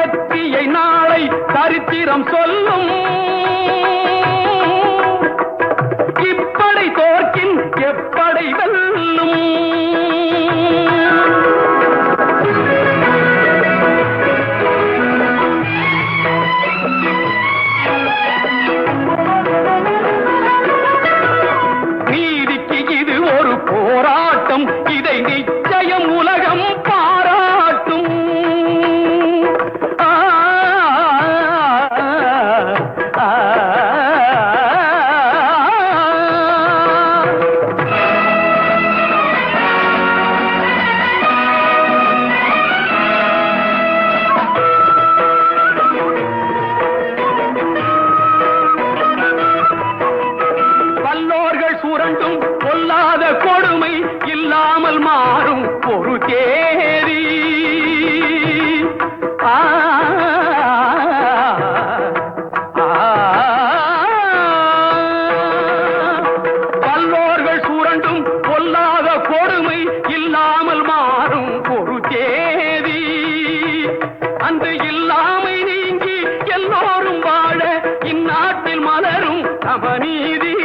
வெற்றியை நாளை சரித்திரம் சொல்லும். இப்படை தோற்கின் எப்படை வெல்லும். நீதிக்கு இது ஒரு போராட்டம், இதை நிச்சயம் உலகம் பாராட்டும். வல்லோர்கள் சுரண்டும் பொல்லாத கொடுமை இல்லாமல் மாறும் ஒரு தேதி. வல்லோர்கள் சுரண்டும் பொல்லாத கொடுமை இல்லாமல் மாறும் ஒரு தேதி. அந்த இல்லாமை நீங்கி எல்லோரும் வாழ இந்நாட்டில் மலரும் சமநீதி.